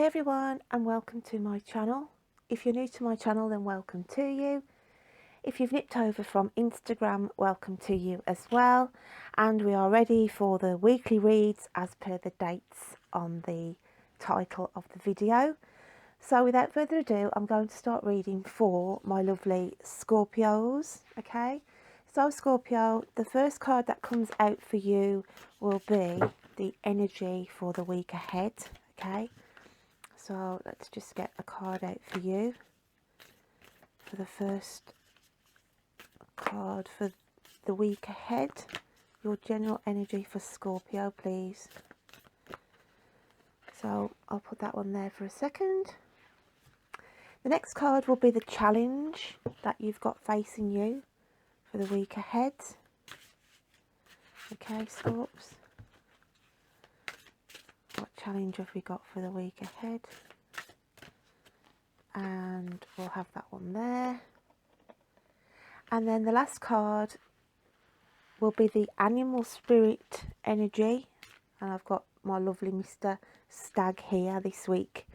Hi everyone and welcome to my channel. If you're new to my channel, then welcome to you. If you've nipped over from Instagram, welcome to you as well. And we are ready for the weekly reads as per the dates on the title of the video. So without further ado, I'm going to start reading for my lovely Scorpios. Okay, so Scorpio, the first card that comes out for you will be the energy for the week ahead. Okay, so let's just get a card out for you for the first card for the week ahead. Your general energy for Scorpio, please. So I'll put that one there for a second. The next card will be the challenge that you've got facing you for the week ahead. Okay, Scorps. What challenge have we got for the week ahead? And we'll have that one there. And then the last card will be the animal spirit energy. And I've got my lovely Mr. Stag here this week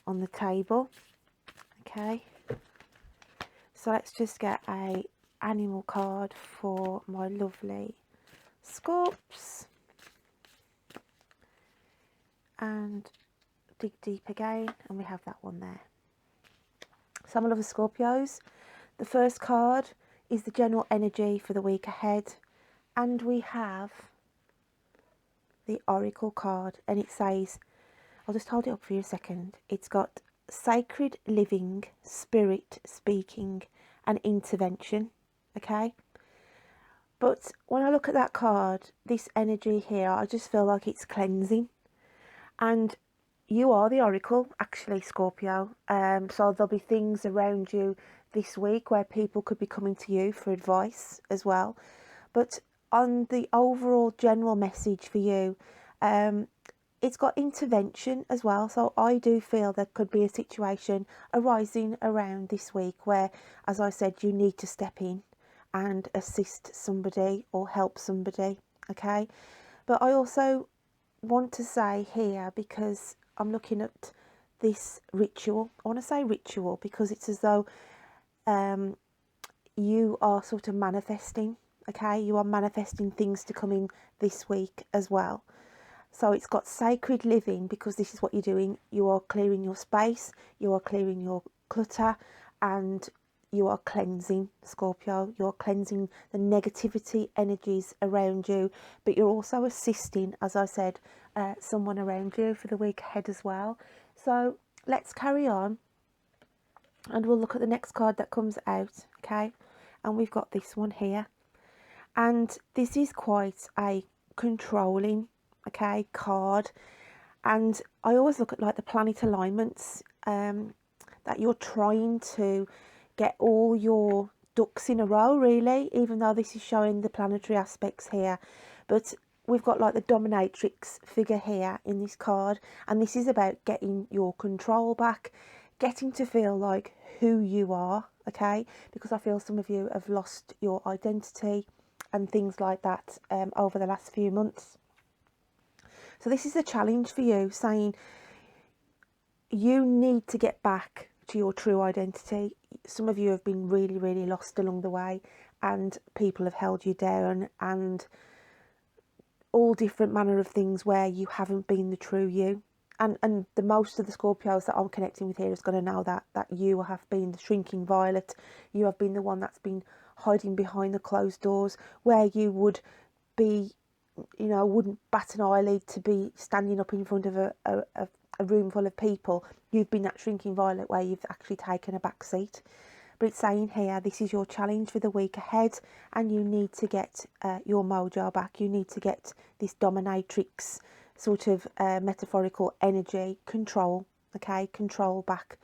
on the table. Okay, so let's just get a animal card for my lovely Scorps and dig deep again, and we have that one there. So my lovely Scorpios, the first card is the general energy for the week ahead, and we have the Oracle card, and it says, I'll just hold it up for you a second. It's got sacred living, spirit speaking and intervention. Okay, but when I look at that card, this energy here, I just feel like it's cleansing, and you are the Oracle actually, Scorpio. So there'll be things around you this week where people could be coming to you for advice as well, but on the overall general message for you, it's got intervention as well. So I do feel there could be a situation arising around this week where, as I said, you need to step in and assist somebody or help somebody. Okay, but I also want to say here, because I'm looking at this ritual, I want to say ritual because it's as though you are sort of manifesting. Okay, you are manifesting things to come in this week as well. So it's got sacred living because this is what you're doing. You are clearing your space, you are clearing your clutter, and you are cleansing, Scorpio. You're cleansing the negativity energies around you, but you're also assisting, as I said, someone around you for the week ahead as well. So let's carry on and we'll look at the next card that comes out. Okay, and we've got this one here, and this is quite a controlling card, and I always look at like the planet alignments, that you're trying to get all your ducks in a row, really, even though this is showing the planetary aspects here. But we've got like the dominatrix figure here in this card, and this is about getting your control back, getting to feel like who you are. Okay, because I feel some of you have lost your identity and things like that over the last few months. So this is a challenge for you, saying you need to get back to your true identity. Some of you have been really, really lost along the way, and people have held you down, and all different manner of things where you haven't been the true you. And the most of the Scorpios that I'm connecting with here is going to know that you have been the shrinking violet. You have been the one that's been hiding behind the closed doors, where you would be, you know, wouldn't bat an eyelid to be standing up in front of a room full of people. You've been that shrinking violet where you've actually taken a back seat. But it's saying here, this is your challenge for the week ahead, and you need to get your mojo back. You need to get this dominatrix sort of metaphorical energy, control, okay, control back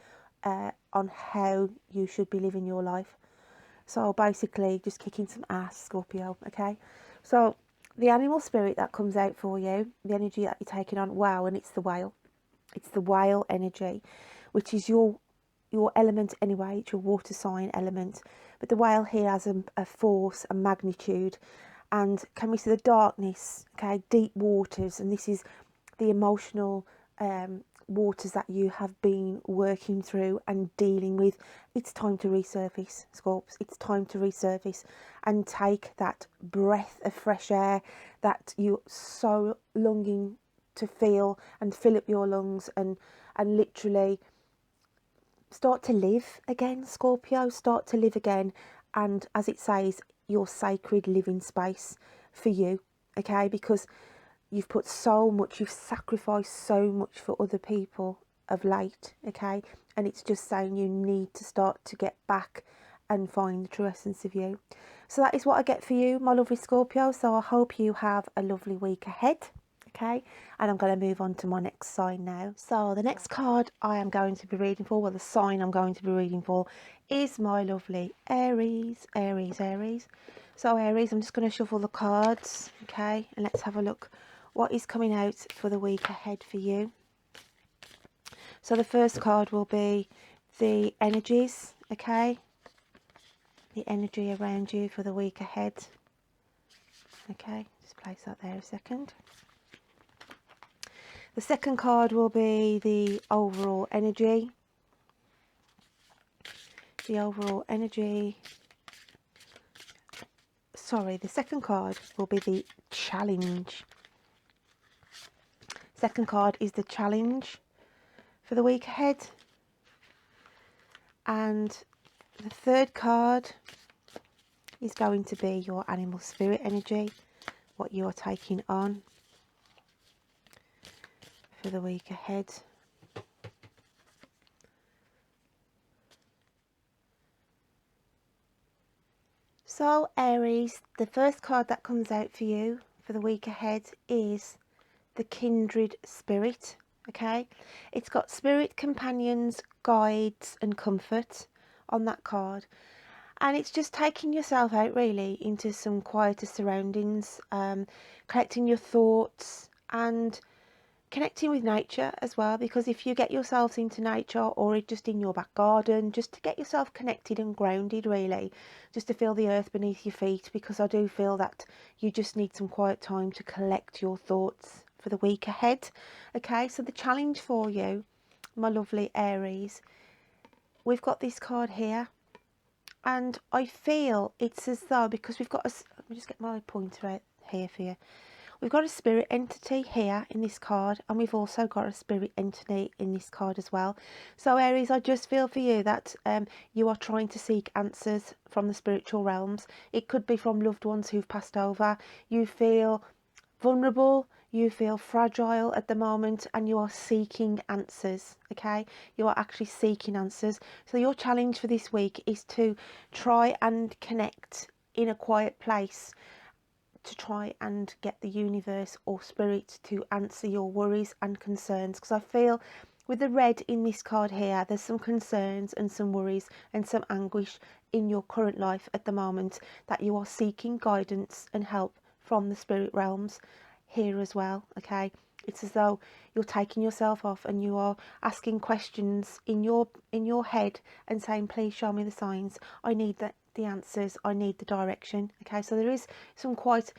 on how you should be living your life. So basically just kicking some ass, Scorpio. Okay, so the animal spirit that comes out for you, the energy that you're taking on, wow, and it's the whale. It's the whale energy, which is your element anyway. It's your water sign element. But the whale here has a force, a magnitude. And can we see the darkness, okay, deep waters? And this is the emotional waters that you have been working through and dealing with, it's time to resurface, Scorps. It's time to resurface and take that breath of fresh air that you're so longing to feel, and fill up your lungs and literally start to live again, Scorpio. Start to live again. And as it says, your sacred living space for you, okay? Because you've put so much, you've sacrificed so much for other people of late, okay? And it's just saying you need to start to get back and find the true essence of you. So that is what I get for you, my lovely Scorpio. So I hope you have a lovely week ahead, okay? And I'm going to move on to my next sign now. So the next card I am going to be reading for, well, the sign I'm going to be reading for, is my lovely Aries. Aries. So Aries, I'm just going to shuffle the cards, okay? And let's have a look what is coming out for the week ahead for you. So the first card will be the energies, okay? The energy around you for the week ahead. Okay, just place that there a second. The second card will be the overall energy. The overall energy. Sorry, the second card will be the challenge. Second card is the challenge for the week ahead. And the third card is going to be your animal spirit energy, what you're taking on for the week ahead. So Aries, the first card that comes out for you for the week ahead is the kindred spirit, okay? It's got spirit companions, guides and comfort on that card. And it's just taking yourself out really into some quieter surroundings, collecting your thoughts and connecting with nature as well. Because if you get yourselves into nature, or just in your back garden, just to get yourself connected and grounded really, just to feel the earth beneath your feet, because I do feel that you just need some quiet time to collect your thoughts for the week ahead. Okay, so the challenge for you, my lovely Aries, we've got this card here. And I feel it's as though, because we've got a, let me just get my pointer out here for you. We've got a spirit entity here in this card, and we've also got a spirit entity in this card as well. So Aries, I just feel for you that you are trying to seek answers from the spiritual realms. It could be from loved ones who've passed over. You feel vulnerable, you feel fragile at the moment, and you are seeking answers, okay? You are actually seeking answers. So your challenge for this week is to try and connect in a quiet place, to try and get the universe or spirit to answer your worries and concerns. Because I feel with the red in this card here, there's some concerns and some worries and some anguish in your current life at the moment, that you are seeking guidance and help from the spirit realms here as well, okay? It's as though you're taking yourself off and you are asking questions in your head and saying, please show me the signs, I need the answers, I need the direction, okay? So there is some quite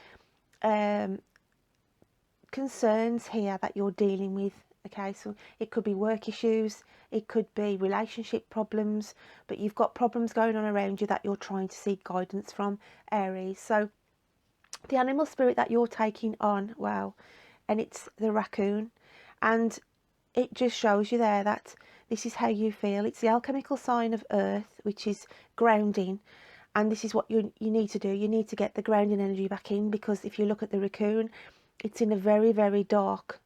concerns here that you're dealing with, okay? So it could be work issues, it could be relationship problems, but you've got problems going on around you that you're trying to seek guidance from, Aries. So the animal spirit that you're taking on, wow, and it's the raccoon, and it just shows you there that this is how you feel. It's the alchemical sign of earth, which is grounding, and this is what you need to do. You need to get the grounding energy back in, because if you look at the raccoon, it's in a very, very dark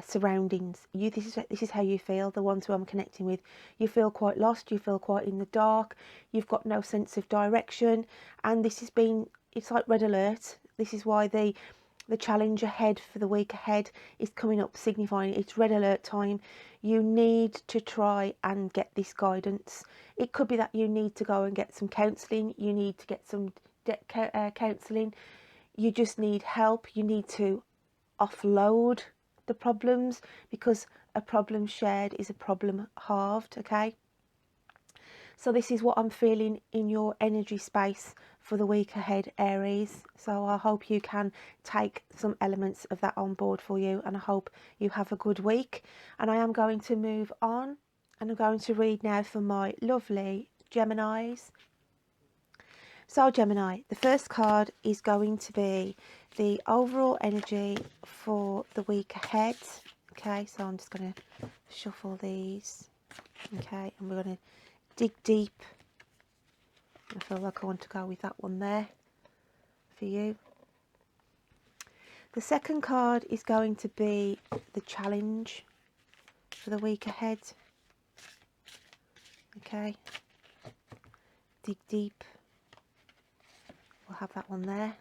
surroundings. This is how you feel, the ones who I'm connecting with. You feel quite lost, you feel quite in the dark, you've got no sense of direction, and this has been, it's like red alert. This is why the challenge ahead for the week ahead is coming up, signifying it's red alert time. You need to try and get this guidance. It could be that you need to go and get some counselling, you need to get some counselling, you just need help, you need to offload the problems, because a problem shared is a problem halved, okay? So this is what I'm feeling in your energy space for the week ahead, Aries. So I hope you can take some elements of that on board for you, and I hope you have a good week. And I am going to move on, and I'm going to read now for my lovely Geminis. So Gemini, the first card is going to be the overall energy for the week ahead. Okay, so I'm just going to shuffle these. Okay, and we're going to dig deep. I feel like I want to go with that one there for you. The second card is going to be the challenge for the week ahead. Okay, dig deep. We'll have that one there.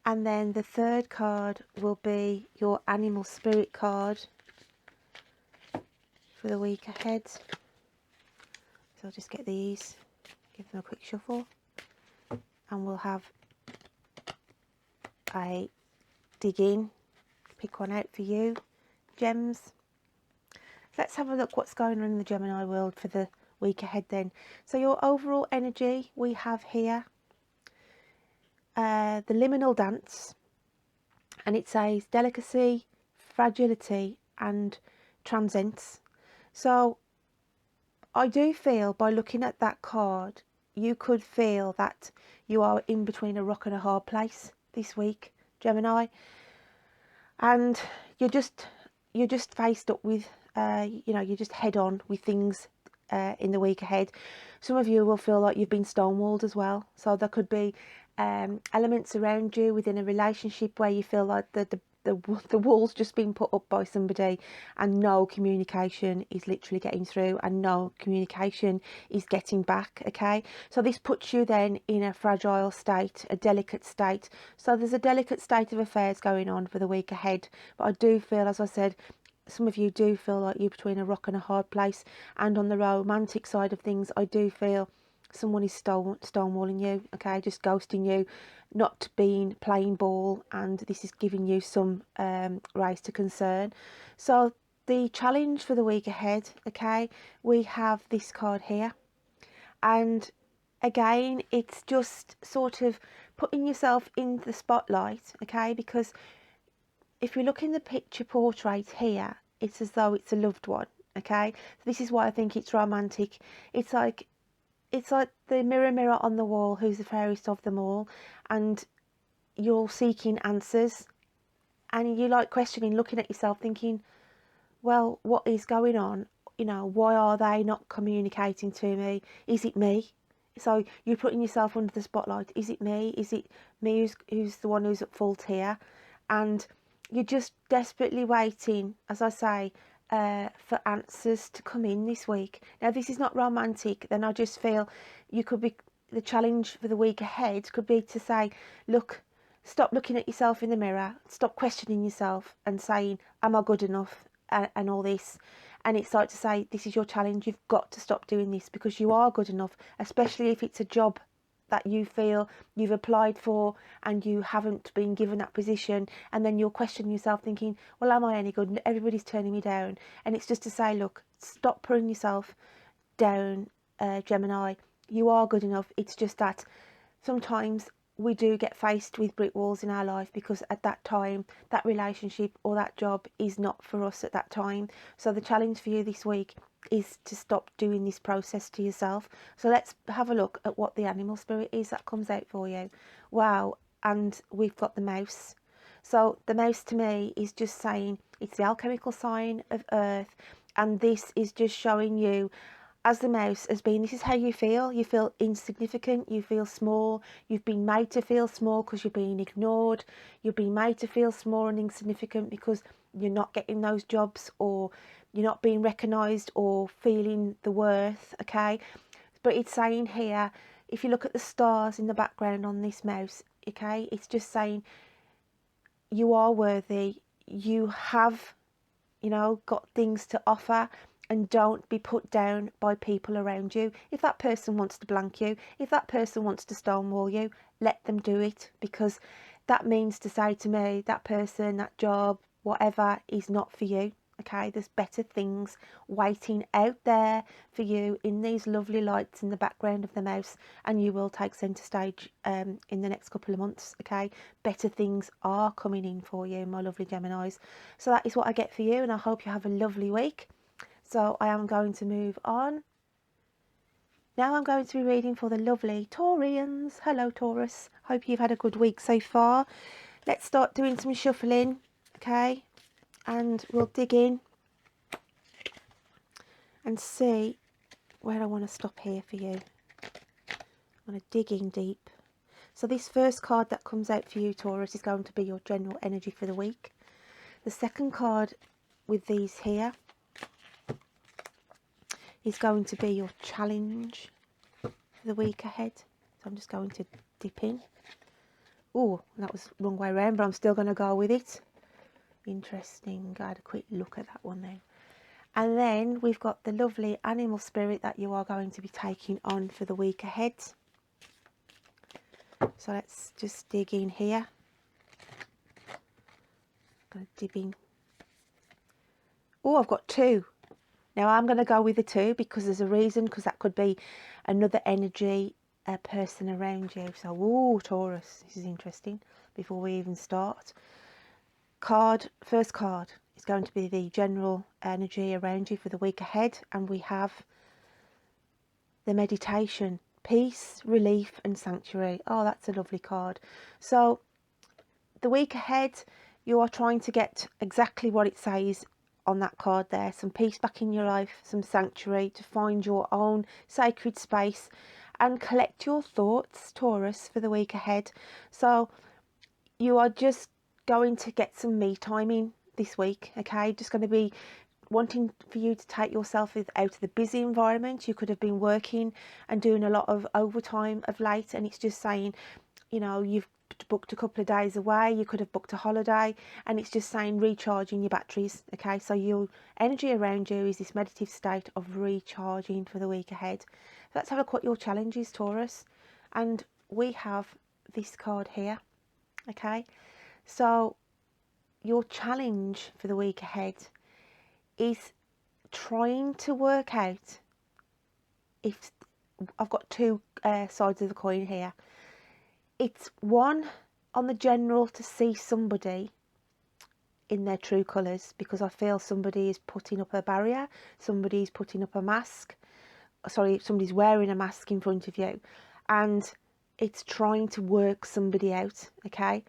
And then the third card will be your animal spirit card for the week ahead. So I'll just get these, give them a quick shuffle, and we'll have a dig in, pick one out for you, gems. Let's have a look what's going on in the Gemini world for the week ahead then. So your overall energy we have here, the liminal dance, and it says delicacy, fragility and transcendence. So I do feel by looking at that card, you could feel that you are in between a rock and a hard place this week, Gemini, and you're just faced up with you're just head on with things in the week ahead. Some of you will feel like you've been stonewalled as well, so there could be elements around you within a relationship where you feel like the wall's just been put up by somebody and no communication is literally getting through and no communication is getting back. Okay, so this puts you then in a fragile state, a delicate state. So there's a delicate state of affairs going on for the week ahead, but I do feel, as I said, some of you do feel like you're between a rock and a hard place. And on the romantic side of things, I do feel someone is stonewalling you, okay, just ghosting you, not being playing ball, and this is giving you some rise to concern. So the challenge for the week ahead, okay, we have this card here, and again it's just sort of putting yourself in the spotlight, okay, because if you look in the picture portrait here, it's as though it's a loved one, okay. So this is why I think it's romantic. It's like the mirror on the wall, who's the fairest of them all, and you're seeking answers, and you like questioning, looking at yourself thinking, well, what is going on? You know, why are they not communicating to me? Is it me? So you're putting yourself under the spotlight. Is it me? Is it me who's the one who's at fault here? And you're just desperately waiting, as I say, for answers to come in this week. Now, this is not romantic. Then I just feel you could be, the challenge for the week ahead could be to say, look, stop looking at yourself in the mirror, stop questioning yourself and saying, am I good enough, and all this. And it's like to say, this is your challenge. You've got to stop doing this because you are good enough, especially if it's a job that you feel you've applied for and you haven't been given that position, and then you're questioning yourself thinking, well, am I any good? Everybody's turning me down. And it's just to say, look, stop putting yourself down, Gemini. You are good enough. It's just that sometimes we do get faced with brick walls in our life because at that time that relationship or that job is not for us at that time. So the challenge for you this week is to stop doing this process to yourself. So let's have a look at what the animal spirit is that comes out for you. Wow, and we've got the mouse. So the mouse to me is just saying it's the alchemical sign of earth, and this is just showing you, as the mouse has been, this is how you feel. You feel insignificant, you feel small, you've been made to feel small because you're being ignored, you've been made to feel small and insignificant because you're not getting those jobs, or you're not being recognised or feeling the worth, okay. But it's saying here, if you look at the stars in the background on this mouse, okay, it's just saying you are worthy, you have, you know, got things to offer. And don't be put down by people around you. If that person wants to blank you, if that person wants to stonewall you, let them do it, because that means to say to me, that person, that job, whatever, is not for you, okay? There's better things waiting out there for you in these lovely lights in the background of the mouse, and you will take centre stage in the next couple of months, okay? Better things are coming in for you, my lovely Geminis. So that is what I get for you, and I hope you have a lovely week. So I am going to move on. Now I'm going to be reading for the lovely Taurians. Hello, Taurus. Hope you've had a good week so far. Let's start doing some shuffling, okay? And we'll dig in and see where I want to stop here for you. I want to dig in deep. So this first card that comes out for you, Taurus, is going to be your general energy for the week. The second card with these here is going to be your challenge for the week ahead. So I'm just going to dip in. Oh, that was the wrong way around, but I'm still going to go with it. Interesting. I had a quick look at that one now. And then we've got the lovely animal spirit that you are going to be taking on for the week ahead. So let's just dig in here. I'm going to dip in. Oh, I've got two. Now I'm going to go with the two because there's a reason, because that could be another energy, a person around you. So, oh, Taurus, this is interesting. Before we even start, first card is going to be the general energy around you for the week ahead, and we have the meditation, peace, relief and sanctuary. Oh, that's a lovely card. So the week ahead, you are trying to get exactly what it says on that card there. Some peace back in your life, some sanctuary, to find your own sacred space and collect your thoughts, Taurus, for the week ahead. So you are just going to get some me time in this week, okay? Just going to be wanting for you to take yourself out of the busy environment. You could have been working and doing a lot of overtime of late, and it's just saying, you know, you've booked a couple of days away, you could have booked a holiday, and it's just saying recharging your batteries, okay? So your energy around you is this meditative state of recharging for the week ahead. So let's have a look what your challenge is, Taurus. And we have this card here, okay? So your challenge for the week ahead is trying to work out if I've got two sides of the coin here. It's one, on the general, to see somebody in their true colours, because I feel somebody is putting up a barrier, somebody's putting up a mask, sorry, somebody's wearing a mask in front of you, and it's trying to work somebody out, okay?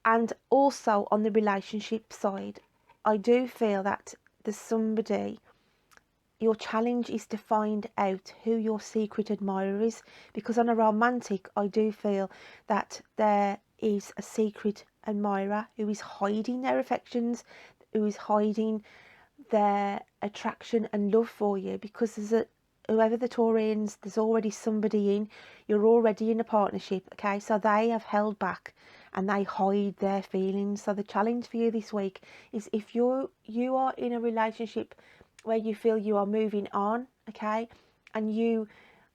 And also on the relationship side, I do feel that there's somebody, your challenge is to find out who your secret admirer is, because on a romantic, I do feel that there is a secret admirer who is hiding their affections, who is hiding their attraction and love for you, because there's whoever the Taurians, there's already somebody in, you're already in a partnership, okay? So they have held back and they hide their feelings. So the challenge for you this week is, if you are in a relationship where you feel you are moving on, okay, and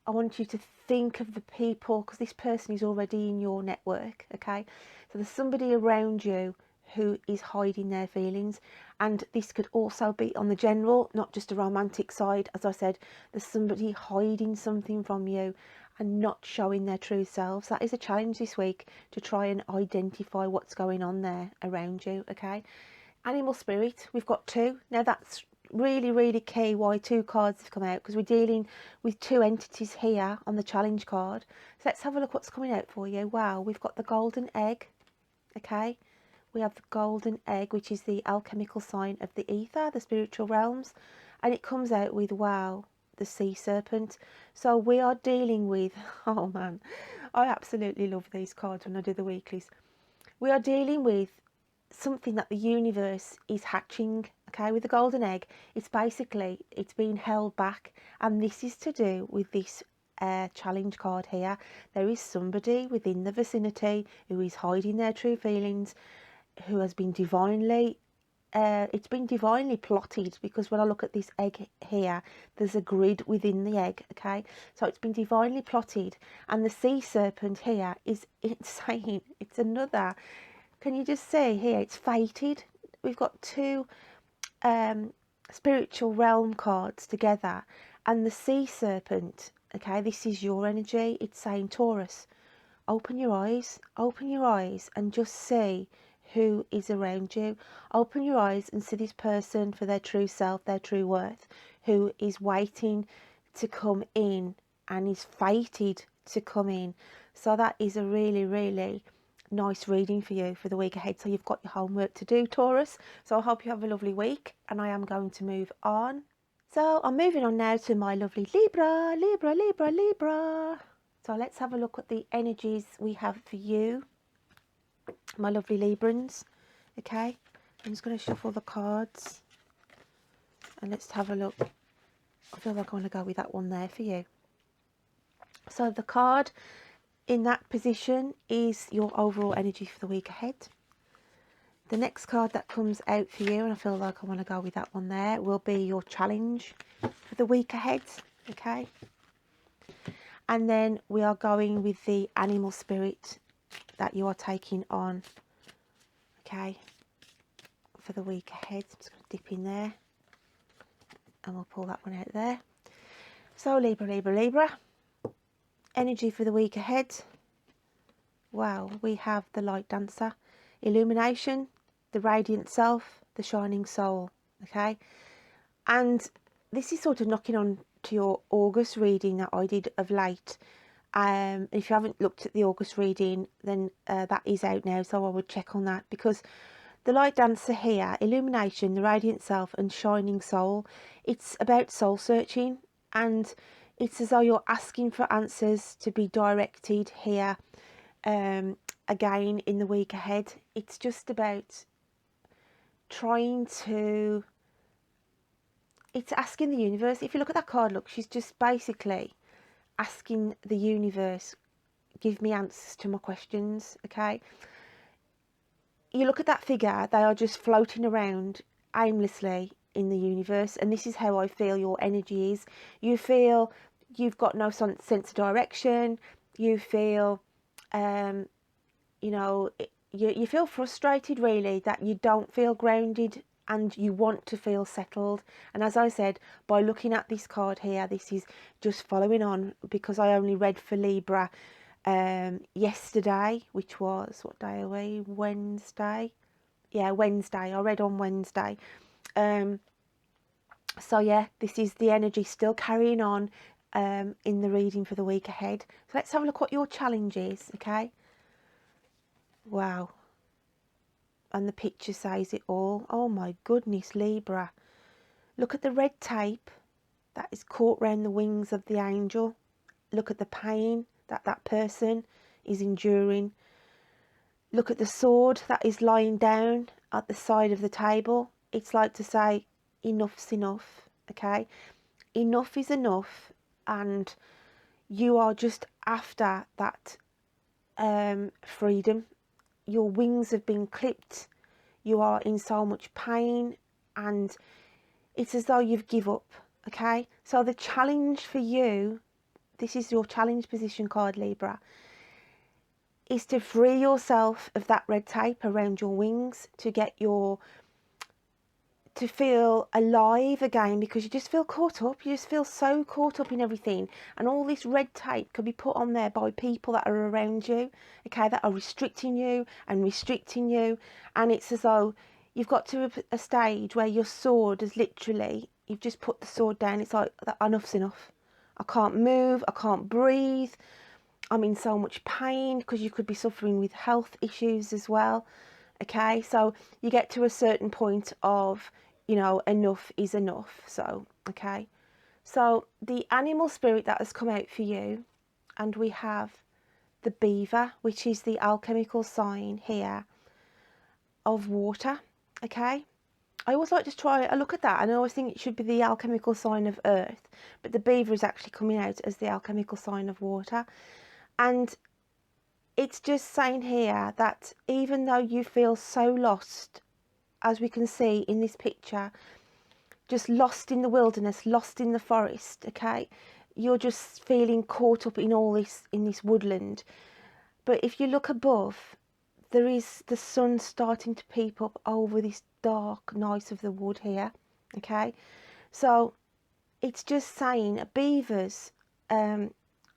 I want you to think of the people, because this person is already in your network, okay? So there's somebody around you who is hiding their feelings, and this could also be on the general, not just a romantic side. As I said, there's somebody hiding something from you and not showing their true selves. That is a challenge this week, to try and identify what's going on there around you, okay? Animal spirit, we've got two. Now that's really, really key why two cards have come out, because we're dealing with two entities here on the challenge card. So let's have a look what's coming out for you. Wow, we've got the golden egg, okay? We have the golden egg, which is the alchemical sign of the ether, the spiritual realms, and it comes out with, wow, the sea serpent. So we are dealing with, oh man, I absolutely love these cards when I do the weeklies. We are dealing with something that the universe is hatching, okay? With the golden egg, it's being held back, and this is to do with this challenge card here. There is somebody within the vicinity who is hiding their true feelings, who has been divinely it's been divinely plotted, because when I look at this egg here, there's a grid within the egg, okay? So it's been divinely plotted, and the sea serpent here is insane. It's another, can you just see here, it's fated. We've got two spiritual realm cards together, and the sea serpent, okay, this is your energy. It's saying, Taurus, open your eyes and just see who is around you. Open your eyes and see this person for their true self, their true worth, who is waiting to come in and is fated to come in. So that is a really, really nice reading for you for the week ahead. So you've got your homework to do, Taurus. So I hope you have a lovely week, and I am going to move on. So I'm moving on now to my lovely Libra. So let's have a look at the energies we have for you, my lovely Librans. Okay, I'm just going to shuffle the cards and let's have a look. I feel like I want to go with that one there for you. So the card in that position is your overall energy for the week ahead. The next card that comes out for you, and I feel like I want to go with that one there, will be your challenge for the week ahead. Okay. And then we are going with the animal spirit that you are taking on, okay, for the week ahead. I'm just going to dip in there and we'll pull that one out there. So Libra, energy for the week ahead. Wow, we have the light dancer, illumination, the radiant self, the shining soul, okay. And this is sort of knocking on to your August reading that I did of late. If you haven't looked at the August reading, then that is out now, so I would check on that, because the light dancer here, illumination, the radiant self and shining soul, it's about soul searching, and it's as though you're asking for answers to be directed here again in the week ahead. It's just about trying to, it's asking the universe. If you look at that card, look, she's just basically asking the universe, give me answers to my questions, okay. You look at that figure, they are just floating around aimlessly in the universe, and this is how I feel your energy is. You feel you've got no sense of direction. You feel you know, you feel frustrated, really, that you don't feel grounded and you want to feel settled. And as I said, by looking at this card here, this is just following on, because I only read for Libra yesterday, which was, what day are we? Wednesday. Yeah, Wednesday. I read on Wednesday. So yeah, this is the energy still carrying on in the reading for the week ahead. So let's have a look what your challenge is, okay? Wow. And the picture says it all. Oh my goodness, Libra. Look at the red tape that is caught round the wings of the angel. Look at the pain that that person is enduring. Look at the sword that is lying down at the side of the table. It's like to say, enough's enough, okay? Enough is enough, and you are just after that freedom. Your wings have been clipped. You are in so much pain, and it's as though you've give up, okay? So the challenge for you, this is your challenge position card, Libra, is to free yourself of that red tape around your wings, to get your, to feel alive again, because you just feel caught up. You just feel so caught up in everything, and all this red tape can be put on there by people that are around you, okay, that are restricting you, and it's as though you've got to a stage where your sword is literally, you've just put the sword down. It's like, enough's enough. I can't move, I can't breathe, I'm in so much pain, because you could be suffering with health issues as well, okay. So you get to a certain point of, you know, enough is enough. So, okay, so the animal spirit that has come out for you, and we have the beaver, which is the alchemical sign here of water, okay. I always like to try a look at that, and I always think it should be the alchemical sign of earth, but the beaver is actually coming out as the alchemical sign of water. And it's just saying here that even though you feel so lost, as we can see in this picture, just lost in the wilderness, lost in the forest, okay, you're just feeling caught up in all this, in this woodland. But if you look above, there is the sun starting to peep up over this dark night of the wood here, okay? So it's just saying beavers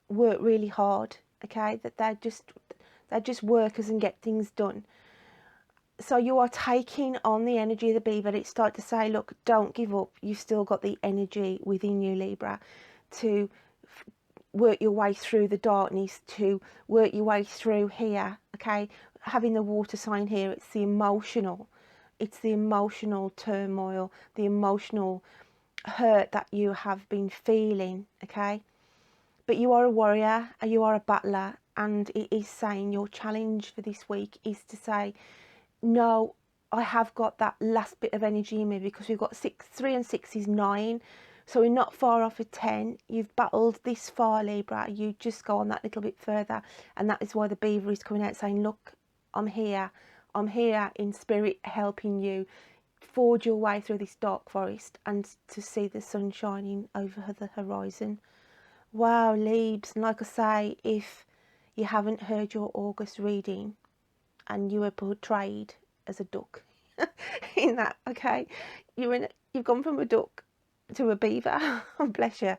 work really hard, okay? That they're just workers and get things done. So you are taking on the energy of the beaver. It's starting to say, look, don't give up. You've still got the energy within you, Libra, to work your way through the darkness, to work your way through here, okay? Having the water sign here, it's the emotional turmoil, the emotional hurt that you have been feeling, okay? But you are a warrior and you are a battler, and it is saying your challenge for this week is to say, no, I have got that last bit of energy in me, because we've got 3 and 6 is 9, so we're not far off of 10. You've battled this far, Libra. You just go on that little bit further, and that is why the beaver is coming out saying, look, I'm here in spirit, helping you forge your way through this dark forest and to see the sun shining over the horizon. Wow, Libs, and like I say, if you haven't heard your August reading and you were portrayed as a duck in that, okay, you've gone from a duck to a beaver. Bless you.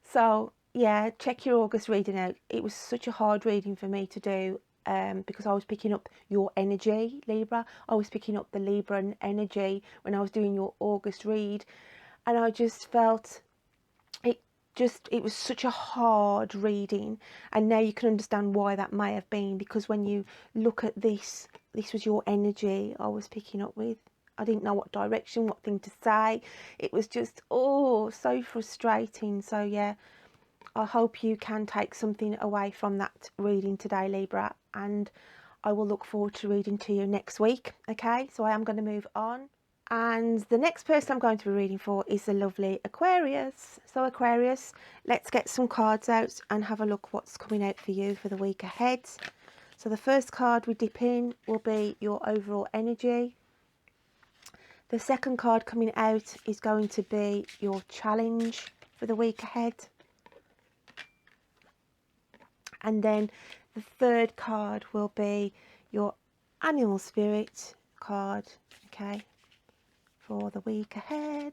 So yeah, check your August reading out. It was such a hard reading for me to do, because I was picking up your energy, Libra. I was picking up the Libran energy when I was doing your August read, and I just felt it was such a hard reading. And now you can understand why that may have been, because when you look at this was your energy I was picking up with. I didn't know what direction, what thing to say. It was just, oh, so frustrating. So yeah, I hope you can take something away from that reading today, Libra, and I will look forward to reading to you next week. Okay, so I am going to move on. And the next person I'm going to be reading for is the lovely Aquarius. So Aquarius, let's get some cards out and have a look what's coming out for you for the week ahead. So the first card we dip in will be your overall energy. The second card coming out is going to be your challenge for the week ahead. And then the third card will be your animal spirit card, okay, for the week ahead.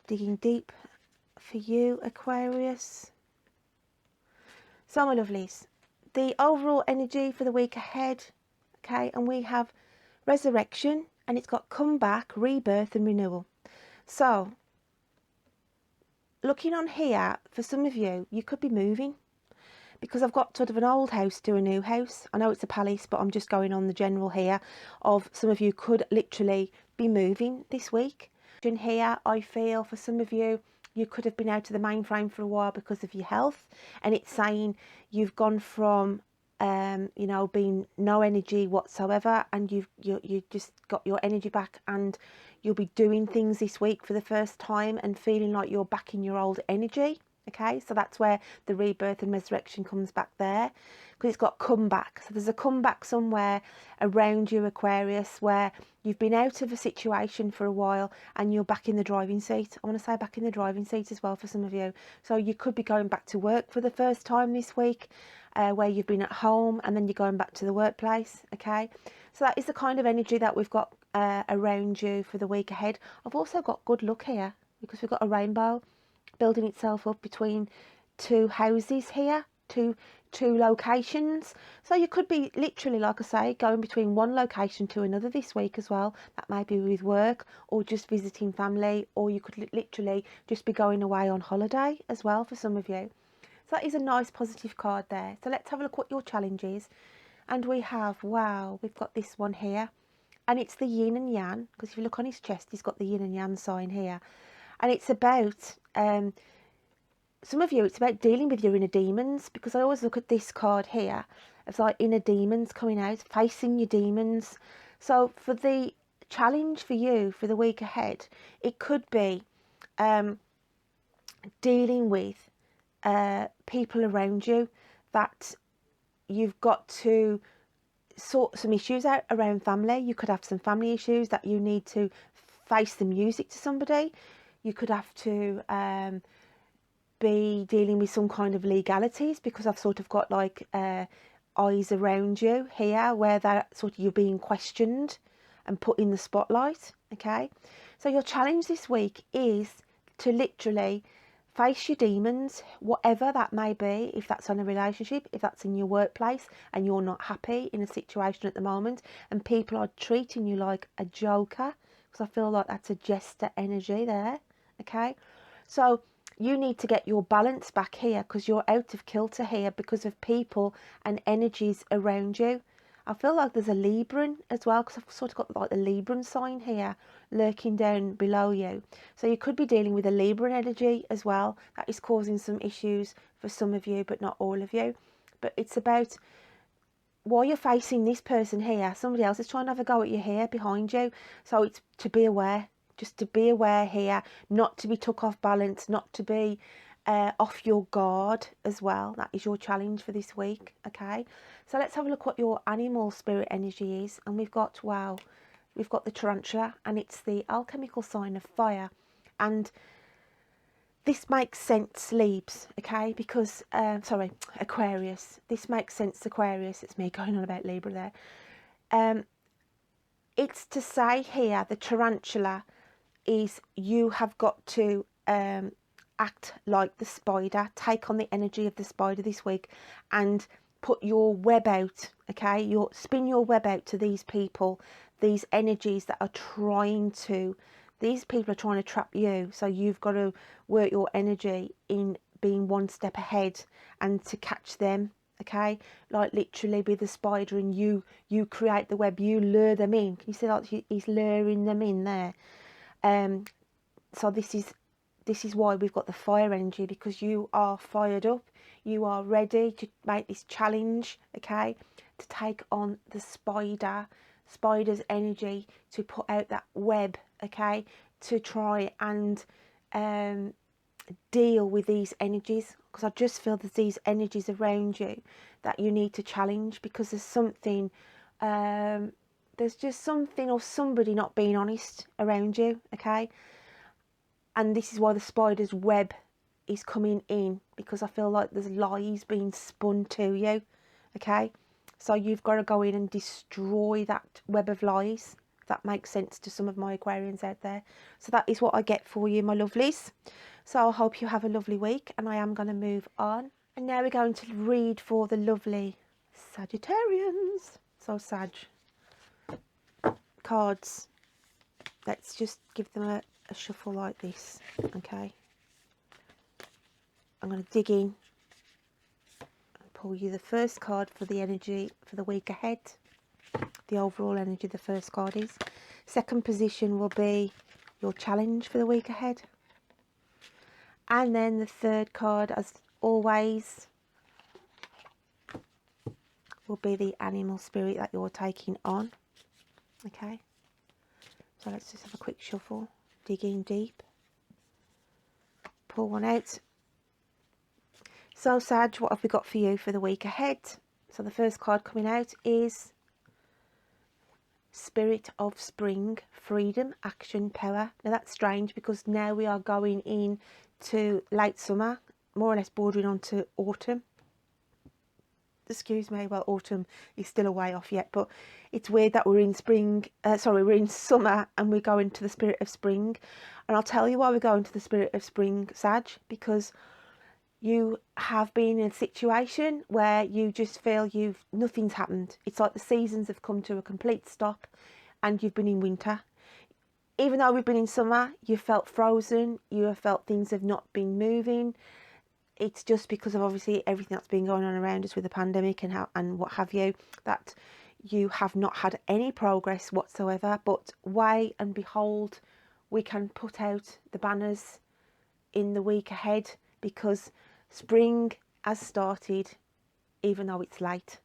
Digging deep for you, Aquarius. So my lovelies, the overall energy for the week ahead, okay, and we have resurrection, and it's got comeback, rebirth and renewal. So looking on here, for some of you, you could be moving, because I've got sort of an old house to a new house. I know it's a palace, but I'm just going on the general here of some of you could literally be moving this week. In here, I feel for some of you, you could have been out of the mainframe for a while because of your health, and it's saying you've gone from you know, being no energy whatsoever, and you just got your energy back, and you'll be doing things this week for the first time and feeling like you're back in your old energy. Okay, so that's where the rebirth and resurrection comes back there, because it's got comeback. So there's a comeback somewhere around you, Aquarius, where you've been out of a situation for a while and you're back in the driving seat. I want to say back in the driving seat as well for some of you. So you could be going back to work for the first time this week, where you've been at home and then you're going back to the workplace. Okay, so that is the kind of energy that we've got around you for the week ahead. I've also got good luck here, because we've got a rainbow building itself up between two houses here, two locations. So you could be literally, like I say, going between one location to another this week as well. That may be with work or just visiting family, or you could literally just be going away on holiday as well for some of you. So that is a nice positive card there. So let's have a look what your challenge is. And we have, wow, we've got this one here, and it's the yin and yang, because if you look on his chest, he's got the yin and yang sign here. And it's about, some of you, it's about dealing with your inner demons, because I always look at this card here as like inner demons coming out, facing your demons. So for the challenge for you for the week ahead, it could be dealing with people around you that you've got to sort some issues out around family. You could have some family issues that you need to face the music to somebody. You could have to be dealing with some kind of legalities, because I've sort of got like eyes around you here, where that sort of you're being questioned and put in the spotlight. Okay, so your challenge this week is to literally face your demons, whatever that may be. If that's on a relationship, if that's in your workplace and you're not happy in a situation at the moment and people are treating you like a joker, because I feel like that's a jester energy there. Okay, so you need to get your balance back here, because you're out of kilter here because of people and energies around you. I feel like there's a Libran as well, because I've sort of got like the Libran sign here lurking down below you. So you could be dealing with a Libran energy as well. That is causing some issues for some of you, but not all of you. But it's about, while you're facing this person here, somebody else is trying to have a go at you here behind you. So it's to be aware, just to be aware here, not to be took off balance, not to be off your guard as well. That is your challenge for this week. Okay, so let's have a look what your animal spirit energy is. And we've got, wow, we've got the tarantula, and it's the alchemical sign of fire. And this makes sense, Libs, okay, because sorry, Aquarius, this makes sense, Aquarius. It's me going on about Libra there. It's to say here, the tarantula is, you have got to act like the spider, take on the energy of the spider this week and put your web out. Okay, spin your web out to these people, these energies that are trying to, these people are trying to trap you. So you've got to work your energy in being one step ahead and to catch them. Okay, like literally be the spider, and you create the web, you lure them in. Can you see that he's luring them in there? So this is why we've got the fire energy, because you are fired up, you are ready to make this challenge, okay, to take on the spider's energy, to put out that web, okay, to try and deal with these energies. Because I just feel there's these energies around you that you need to challenge, because there's something, there's just something or somebody not being honest around you, okay. And this is why the spider's web is coming in, because I feel like there's lies being spun to you, okay. So you've got to go in and destroy that web of lies, if that makes sense to some of my Aquarians out there. So that is what I get for you, my lovelies. So I hope you have a lovely week, and I am going to move on. And now we're going to read for the lovely Sagittarians. So Sag cards, let's just give them a shuffle like this. Okay, I'm going to dig in and pull you the first card for the energy for the week ahead, the overall energy. The first card is, second position will be your challenge for the week ahead, and then the third card, as always, will be the animal spirit that you're taking on. Okay, so let's just have a quick shuffle, dig in deep, pull one out. So Sag, what have we got for you for the week ahead? So the first card coming out is Spirit of Spring, Freedom, Action, Power. Now that's strange, because now we are going in to late summer, more or less bordering on to autumn. Excuse me, well, autumn is still a way off yet, but it's weird that we're in spring, we're in summer and we're going to the spirit of spring. And I'll tell you why we're going to the spirit of spring, Sag, because you have been in a situation where you just feel nothing's happened. It's like the seasons have come to a complete stop and you've been in winter. Even though we've been in summer, you felt frozen, you have felt things have not been moving. It's just because of obviously everything that's been going on around us with the pandemic and what have you, that you have not had any progress whatsoever. But wait and behold, we can put out the banners in the week ahead, because spring has started, even though it's late,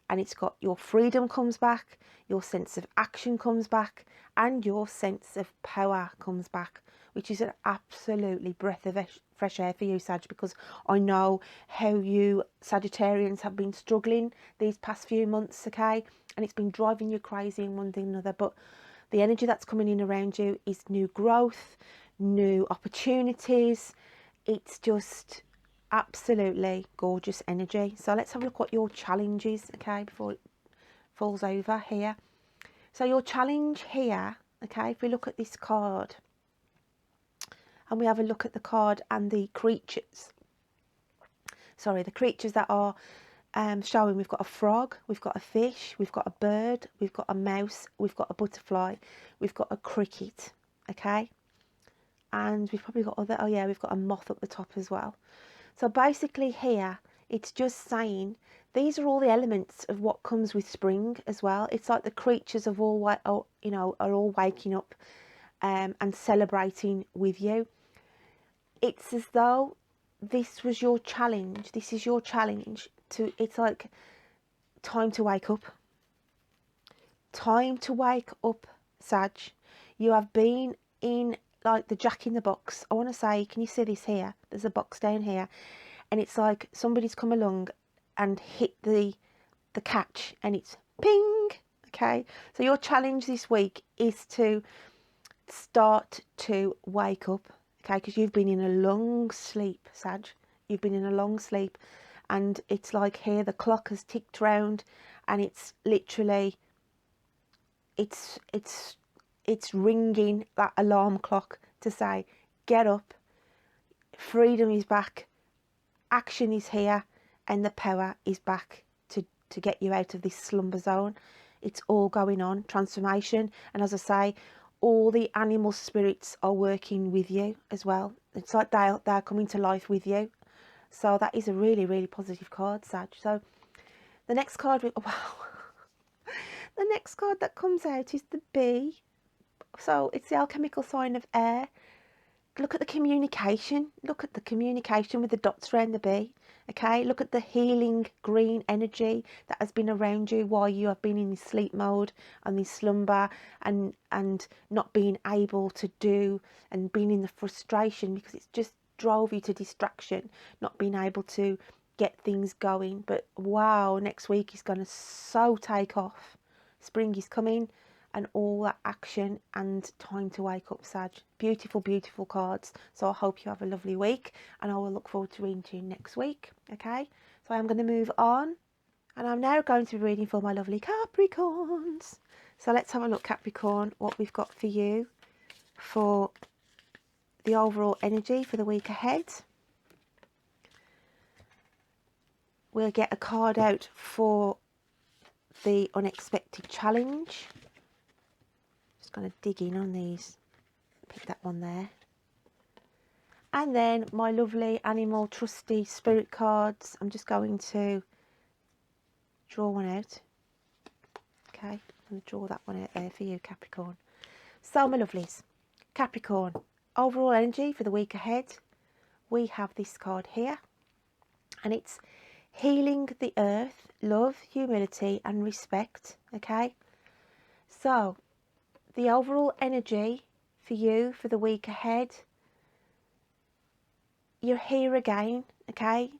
and it's got, your freedom comes back, your sense of action comes back, and your sense of power comes back, which is an absolutely breath of fresh air for you, Sag, because I know how you Sagittarians have been struggling these past few months, okay, and it's been driving you crazy in one thing or another. But the energy that's coming in around you is new growth, new opportunities. It's just Absolutely gorgeous energy. So let's have a look what your challenge is, okay, before it falls over here. So your challenge here, okay, if we look at this card and we have a look at the card and the creatures, sorry, the creatures that are showing, we've got a frog, we've got a fish, we've got a bird, we've got a mouse, we've got a butterfly, we've got a cricket, okay, and we've probably got other, oh yeah, we've got a moth at the top as well. So basically here, it's just saying these are all the elements of what comes with spring as well. It's like the creatures of all, you know, are all waking up and celebrating with you. It's as though this was your challenge. This is your challenge to, it's like time to wake up. Time to wake up, Sag. You have been in like the Jack in the Box. I want to say, can you see this here? There's a box down here, and it's like somebody's come along and hit the catch, and it's ping. Okay, so your challenge this week is to start to wake up. Okay, because you've been in a long sleep, Sag. You've been in a long sleep, and it's like here the clock has ticked round, and it's literally, it's ringing, that alarm clock to say, get up, freedom is back, action is here, and the power is back to get you out of this slumber zone. It's all going on, transformation, and as I say, all the animal spirits are working with you as well. It's like they're coming to life with you. So that is a really, really positive card, Sag. So the next card, wow, the next card that comes out is the bee. So it's the alchemical sign of air. Look at the communication. Look at the communication with the dots around the bee. Okay, look at the healing green energy that has been around you while you have been in this sleep mode and this slumber and not being able to do, and being in the frustration because it's just drove you to distraction, not being able to get things going. But wow, next week is going to so take off. Spring is coming, and all that action and time to wake up, Sag. Beautiful, beautiful cards. So I hope you have a lovely week, and I will look forward to reading to you next week. Okay, so I'm going to move on, and I'm now going to be reading for my lovely Capricorns. So let's have a look, Capricorn, what we've got for you for the overall energy for the week ahead. We'll get a card out for the unexpected challenge. Just going to dig in on these. Pick that one there. And then my lovely animal trusty spirit cards. I'm just going to draw one out. Okay, I'm going to draw that one out there for you, Capricorn. So my lovelies, Capricorn, overall energy for the week ahead. We have this card here, and it's healing the earth, love, humility and respect. Okay, so the overall energy for you for the week ahead, you're here again, okay,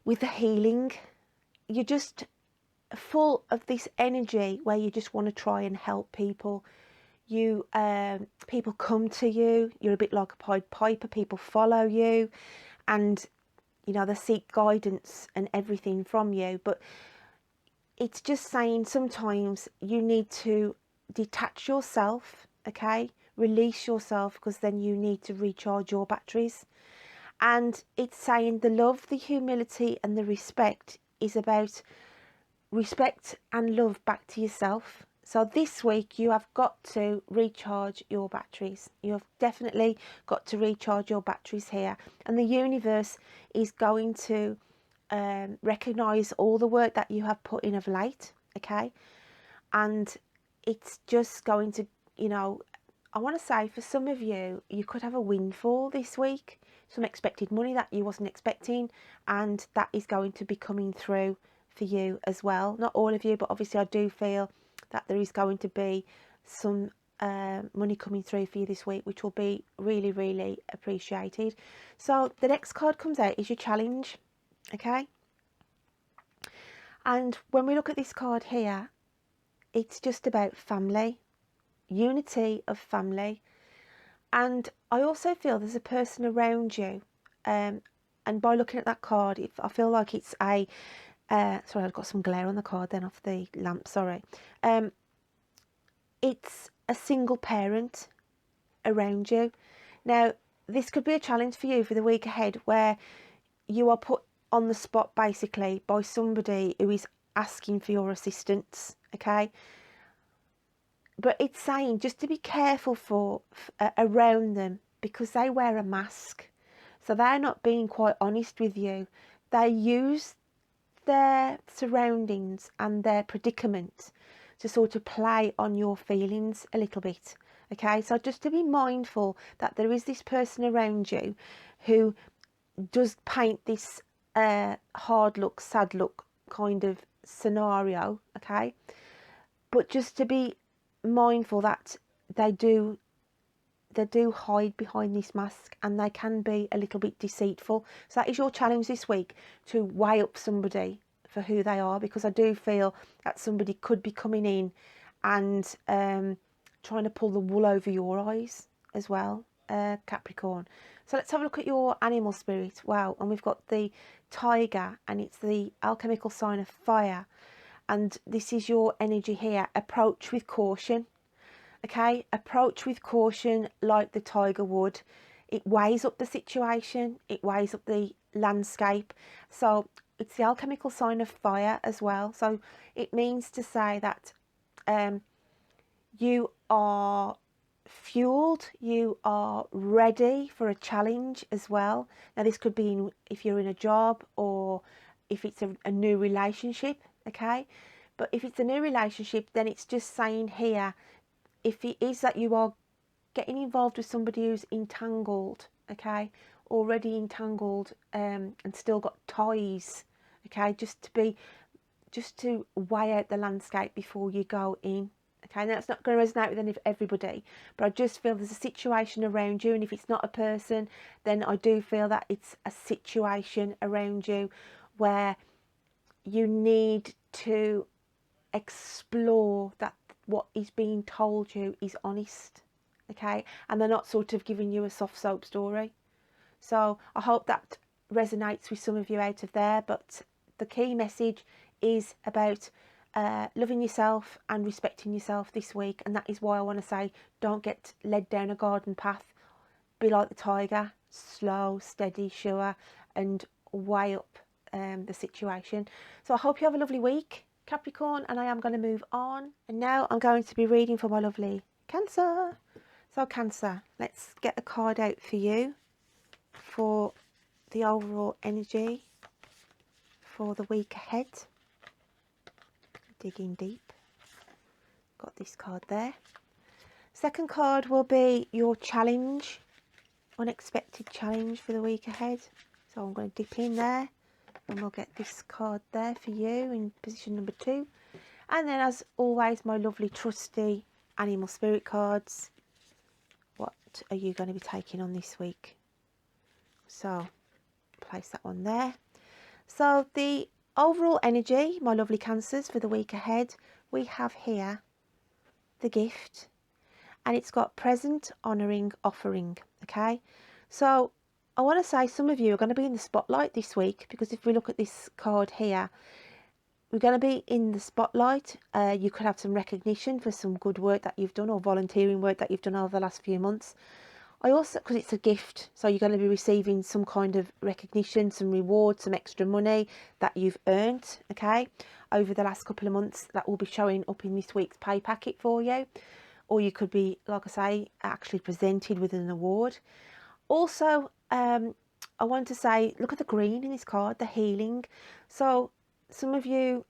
with the healing. You're just full of this energy where you just want to try and help people. You people come to you, you're a bit like a Pied Piper, people follow you, and you know, they seek guidance and everything from you. But it's just saying sometimes you need to detach yourself, okay, release yourself, because then you need to recharge your batteries. And it's saying the love, the humility and the respect is about respect and love back to yourself. So this week you have got to recharge your batteries. You have definitely got to recharge your batteries here, and the universe is going to recognise all the work that you have put in of late, okay, and it's just going to, you know, I want to say for some of you, you could have a windfall this week, some expected money that you wasn't expecting, and that is going to be coming through for you as well. Not all of you, but obviously I do feel that there is going to be some money coming through for you this week, which will be really, really appreciated. So the next card comes out is your challenge, okay, and when we look at this card here, it's just about family, unity of family. And I also feel there's a person around you, and And by looking at that card, I feel like it's a sorry, I've got some glare on the card then off the lamp, sorry. It's a single parent around you. Now, this could be a challenge for you for the week ahead, where you are put on the spot basically by somebody who is asking for your assistance, okay? But it's saying just to be careful for around them, because they wear a mask. So they're not being quite honest with you. They use their surroundings and their predicament to sort of play on your feelings a little bit. Okay, so just to be mindful that there is this person around you who does paint this hard look, sad look kind of scenario. Okay, but just to be mindful that they do hide behind this mask, and they can be a little bit deceitful. So that is your challenge this week, to weigh up somebody for who they are, because I do feel that somebody could be coming in and trying to pull the wool over your eyes as well, Capricorn. So let's have a look at your animal spirit. Wow, and we've got the tiger, and it's the alchemical sign of fire, and this is your energy here. Approach with caution. Okay, approach with caution like the tiger would. It weighs up the situation, it weighs up the landscape. So it's the alchemical sign of fire as well. So it means to say that you are fueled, you are ready for a challenge as well. Now this could be if you're in a job, or if it's a new relationship, okay? But if it's a new relationship, then it's just saying here, if it is that you are getting involved with somebody who's entangled, okay, already entangled, and still got ties, okay, just to weigh out the landscape before you go in. Okay, now it's not going to resonate with everybody, but I just feel there's a situation around you, and if it's not a person, then I do feel that it's a situation around you where you need to explore that what is being told you is honest, okay, and they're not sort of giving you a soft soap story. So I hope that resonates with some of you out of there. But the key message is about loving yourself and respecting yourself this week, and that is why I want to say, don't get led down a garden path. Be like the tiger, slow, steady, sure, and weigh up the situation. So I hope you have a lovely week, Capricorn, and I am going to move on. And now I'm going to be reading for my lovely Cancer. So Cancer, let's get a card out for you for the overall energy for the week ahead. Digging deep. Got this card there. Second card will be your challenge, unexpected challenge for the week ahead. So I'm going to dip in there, and we'll get this card there for you in position number 2. And then, as always, my lovely trusty animal spirit cards. What are you going to be taking on this week? So place that one there. So the overall energy, my lovely Cancers, for the week ahead, we have here the gift, and it's got present, honouring, offering. Okay, so I want to say some of you are going to be in the spotlight this week, because if we look at this card here, we're going to be in the spotlight. You could have some recognition for some good work that you've done, or volunteering work that you've done over the last few months. I also, because it's a gift, so you're going to be receiving some kind of recognition, some reward, some extra money that you've earned, okay, over the last couple of months, that will be showing up in this week's pay packet for you. Or you could be, like I say, actually presented with an award. Also, I want to say, look at the green in this card, the healing. So some of you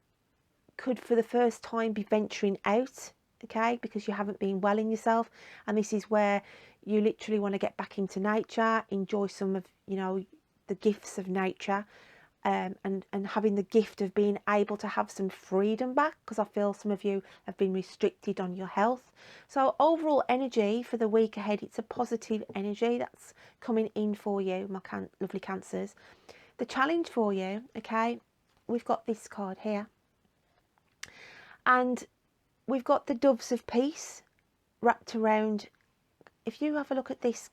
could, for the first time, be venturing out, okay, because you haven't been well in yourself, and this is where you literally want to get back into nature, enjoy some of, you know, the gifts of nature, and having the gift of being able to have some freedom back, because I feel some of you have been restricted on your health. So overall energy for the week ahead, it's a positive energy that's coming in for you, my lovely Cancers. The challenge for you, okay, we've got this card here, and we've got the doves of peace wrapped around. If you have a look at this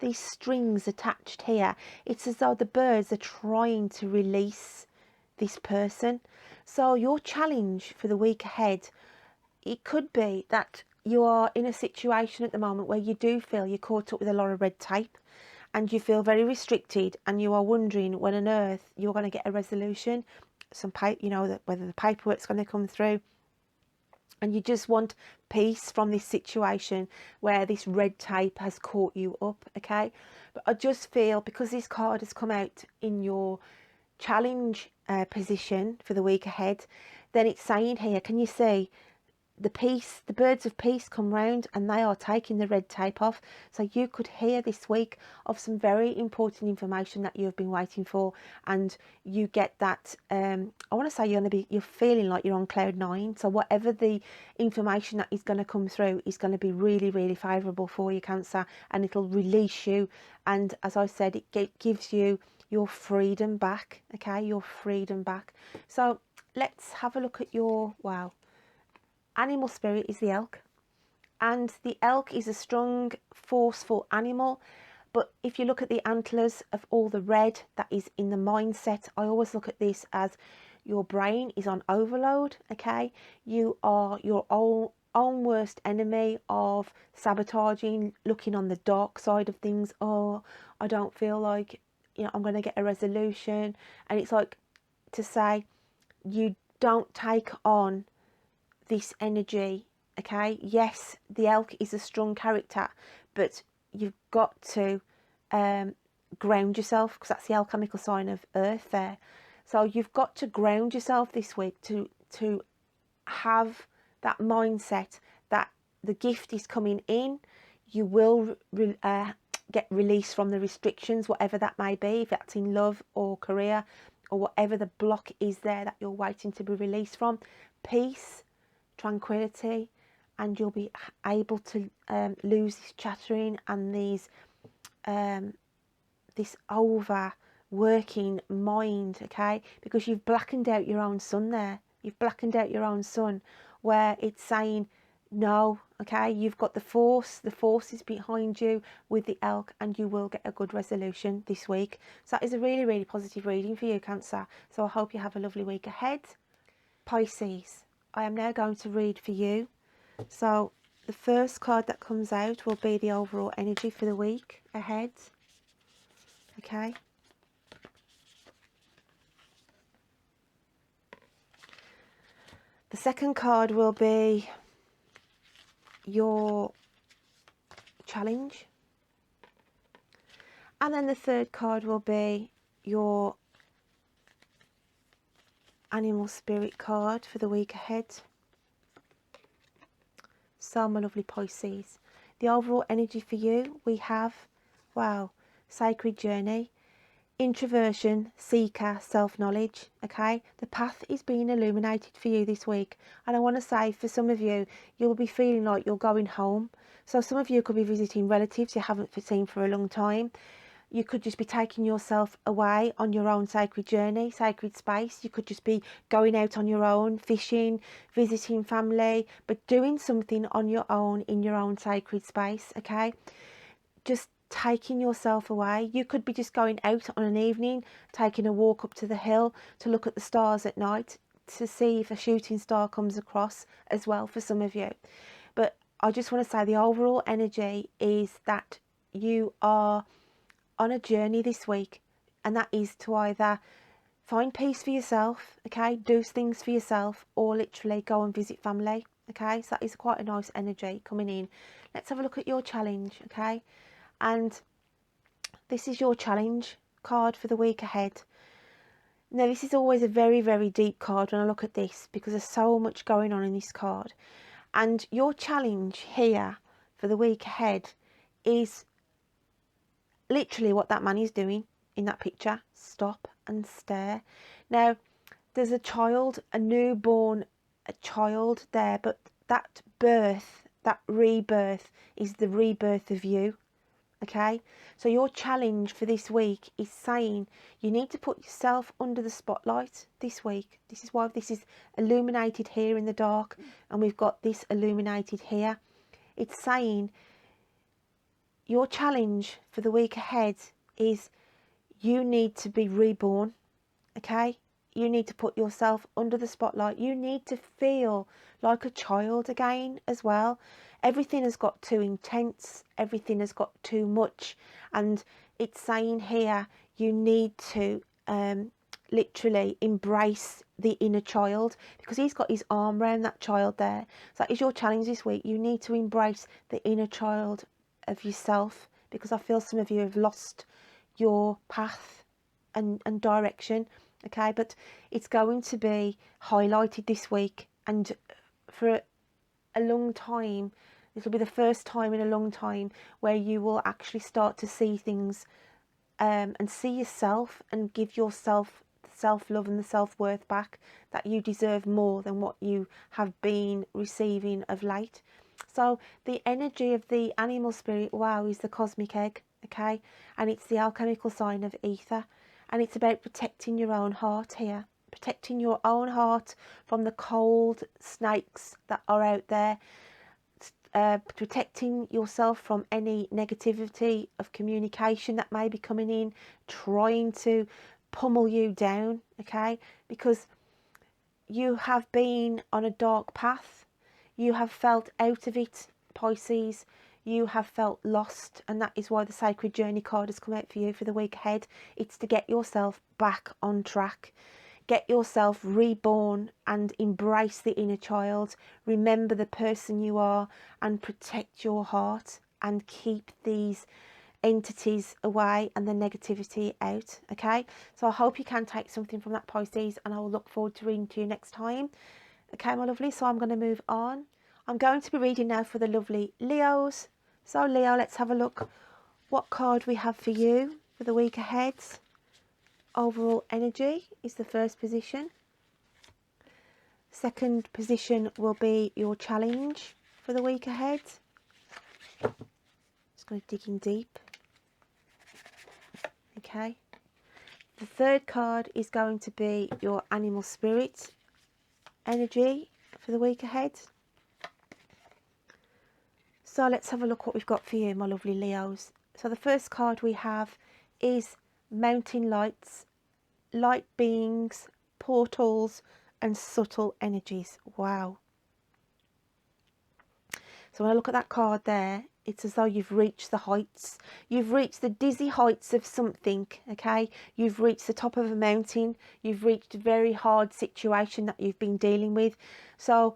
these strings attached here. It's as though the birds are trying to release this person. So your challenge for the week ahead, it could be that you are in a situation at the moment where you do feel you're caught up with a lot of red tape and you feel very restricted, and you are wondering when on earth you're going to get a resolution, whether the paperwork's going to come through, and you just want peace from this situation where this red tape has caught you up, okay? But I just feel, because this card has come out in your challenge position for the week ahead, then it's saying here, can you see the birds of peace come round and they are taking the red tape off. So you could hear this week of some very important information that you've been waiting for, and you get that I want to say you're feeling like you're on cloud 9. So whatever the information that is going to come through is going to be really, really favourable for you, Cancer, and it'll release you. And as I said, it gives you your freedom back, okay? Your freedom back. So let's have a look at your, wow, animal spirit is the elk, and the elk is a strong, forceful animal. But if you look at the antlers of all the red that is in the mindset, I always look at this as your brain is on overload, okay? You are your own worst enemy of sabotaging, looking on the dark side of things. Oh, I don't feel like, I'm going to get a resolution. And it's like to say, you don't take on this energy, okay? Yes, the elk is a strong character, but you've got to ground yourself, because that's the alchemical sign of earth there. So you've got to ground yourself this week to have that mindset that the gift is coming in. You will get released from the restrictions, whatever that may be, if that's in love or career or whatever the block is there that you're waiting to be released from. Peace, tranquility, and you'll be able to lose this chattering and these this overworking mind, okay? Because you've blackened out your own sun there. You've blackened out your own sun, where it's saying no, okay? You've got the force is behind you with the elk, and you will get a good resolution this week. So that is a really, really positive reading for you, Cancer. So I hope you have a lovely week ahead. Pisces, I am now going to read for you. So the first card that comes out will be the overall energy for the week ahead. Okay. The second card will be your challenge. And then the third card will be your animal spirit card for the week ahead. So, my lovely Pisces, the overall energy for you, we have, wow, sacred journey, introversion, seeker, self-knowledge, okay? The path is being illuminated for you this week. And I want to say, for some of you, you'll be feeling like you're going home. So some of you could be visiting relatives you haven't seen for a long time. You could just be taking yourself away on your own sacred journey, sacred space. You could just be going out on your own, fishing, visiting family, but doing something on your own in your own sacred space, okay? Just taking yourself away. You could be just going out on an evening, taking a walk up to the hill to look at the stars at night, to see if a shooting star comes across as well for some of you. But I just want to say the overall energy is that you are on a journey this week, and that is to either find peace for yourself, okay, do things for yourself, or literally go and visit family, okay? So that is quite a nice energy coming in. Let's have a look at your challenge, okay? And this is your challenge card for the week ahead. Now, this is always a very, very deep card when I look at this, because there's so much going on in this card. And your challenge here for the week ahead is literally what that man is doing in that picture. Stop and stare. Now, there's a child, a newborn, a child there, but that birth, that rebirth, is the rebirth of you. Okay, so your challenge for this week is saying you need to put yourself under the spotlight this week. This is why this is illuminated here in the dark, and we've got this illuminated here. It's saying your challenge for the week ahead is you need to be reborn, okay? You need to put yourself under the spotlight. You need to feel like a child again as well. Everything has got too intense. Everything has got too much. And it's saying here, you need to literally embrace the inner child, because he's got his arm around that child there. So that is your challenge this week. You need to embrace the inner child of yourself, because I feel some of you have lost your path and direction. Okay, but it's going to be highlighted this week, and for a long time, this will be the first time in a long time where you will actually start to see things and see yourself and give yourself self-love and the self-worth back, that you deserve more than what you have been receiving of late. So the energy of the animal spirit, wow, is the cosmic egg, okay, and it's the alchemical sign of ether. And it's about protecting your own heart here, protecting your own heart from the cold snakes that are out there, protecting yourself from any negativity of communication that may be coming in, trying to pummel you down, okay? Because you have been on a dark path, you have felt out of it, Pisces. You have felt lost, and that is why the Sacred Journey card has come out for you for the week ahead. It's to get yourself back on track, get yourself reborn and embrace the inner child. Remember the person you are and protect your heart and keep these entities away and the negativity out, okay? So I hope you can take something from that, Pisces, and I will look forward to reading to you next time. Okay, my lovely, so I'm going to move on. I'm going to be reading now for the lovely Leos. So Leo, let's have a look what card we have for you for the week ahead. Overall energy is the first position. Second position will be your challenge for the week ahead. Just going to dig in deep. Okay. The third card is going to be your animal spirit energy for the week ahead. So let's have a look what we've got for you, my lovely Leos. So the first card we have is mountain lights, light beings, portals and subtle energies. Wow. So when I look at that card there, it's as though you've reached the heights. You've reached the dizzy heights of something, okay? You've reached the top of a mountain. You've reached a very hard situation that you've been dealing with. So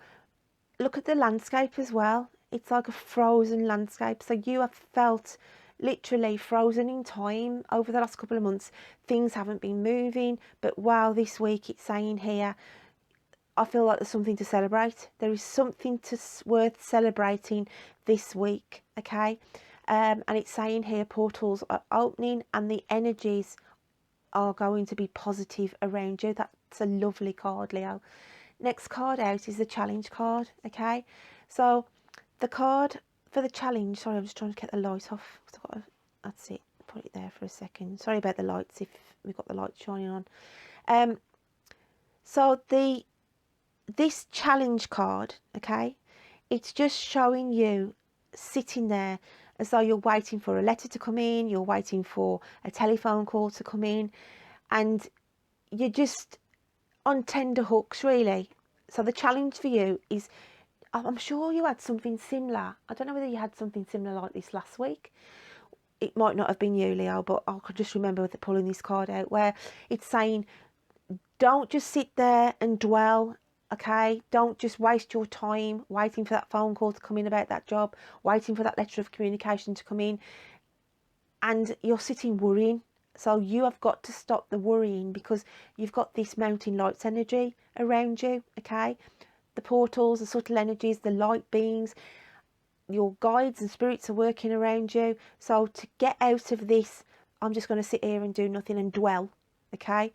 look at the landscape as well. It's like a frozen landscape. So you have felt literally frozen in time over the last couple of months. Things haven't been moving, but wow, this week it's saying here, I feel like there's something to celebrate. There is something worth celebrating this week, okay? And it's saying here portals are opening and the energies are going to be positive around you. That's a lovely card, Leo. Next card out is the challenge card, okay? So the card for the challenge, sorry, I'm just trying to get the light off. That's it, put it there for a second. Sorry about the lights if we've got the lights shining on. So this challenge card, okay, it's just showing you sitting there as though you're waiting for a letter to come in, you're waiting for a telephone call to come in, and you're just on tender hooks, really. So the challenge for you is, I'm sure you had something similar. I don't know whether you had something similar like this last week. It might not have been you, Leo, but I could just remember pulling this card out where it's saying, don't just sit there and dwell, okay? Don't just waste your time waiting for that phone call to come in about that job, waiting for that letter of communication to come in, and you're sitting worrying. So you have got to stop the worrying, because you've got this mountain lights energy around you, okay? The portals, the subtle energies, the light beings, your guides and spirits are working around you. So to get out of this, I'm just going to sit here and do nothing and dwell, okay?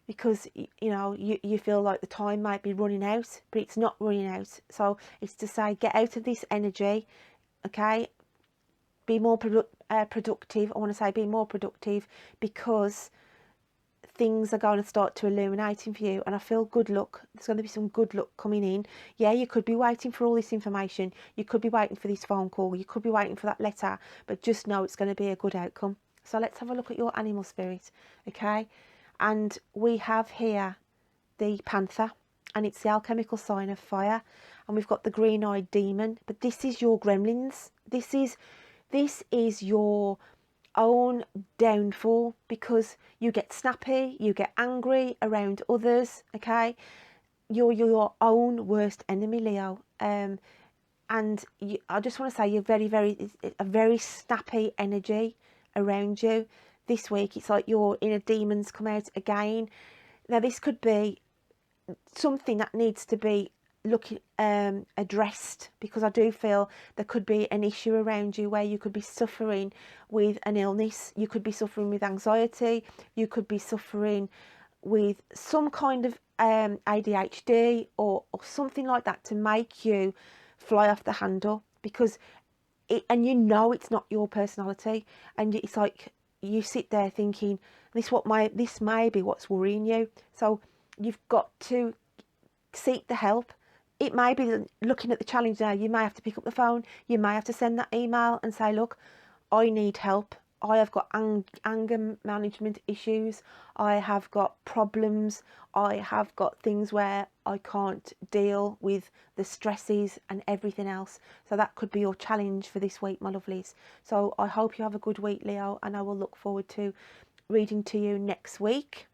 Because you know you feel like the time might be running out, but it's not running out. So it's to say, get out of this energy, okay? Be more productive. I want to say be more productive, because things are going to start to illuminating for you, and I feel good luck. There's going to be some good luck coming in. Yeah, you could be waiting for all this information, you could be waiting for this phone call, you could be waiting for that letter, but just know it's going to be a good outcome. So let's have a look at your animal spirit, okay? And we have here the panther, and it's the alchemical sign of fire, and we've got the green-eyed demon, but this is your gremlins. This is your own downfall, because you get snappy, you get angry around others, okay? You're your own worst enemy, Leo. And I just want to say, you're a very snappy energy around you this week. It's like your inner demons come out again. Now this could be something that needs to be addressed, because I do feel there could be an issue around you where you could be suffering with an illness, you could be suffering with anxiety, you could be suffering with some kind of ADHD or something like that, to make you fly off the handle, because and you know it's not your personality, and it's like you sit there thinking, this may be what's worrying you. So you've got to seek the help. It may be looking at the challenge now, you may have to pick up the phone, you may have to send that email and say, look, I need help. I have got anger management issues, I have got problems, I have got things where I can't deal with the stresses and everything else. So that could be your challenge for this week, my lovelies. So I hope you have a good week, Leo, and I will look forward to reading to you next week.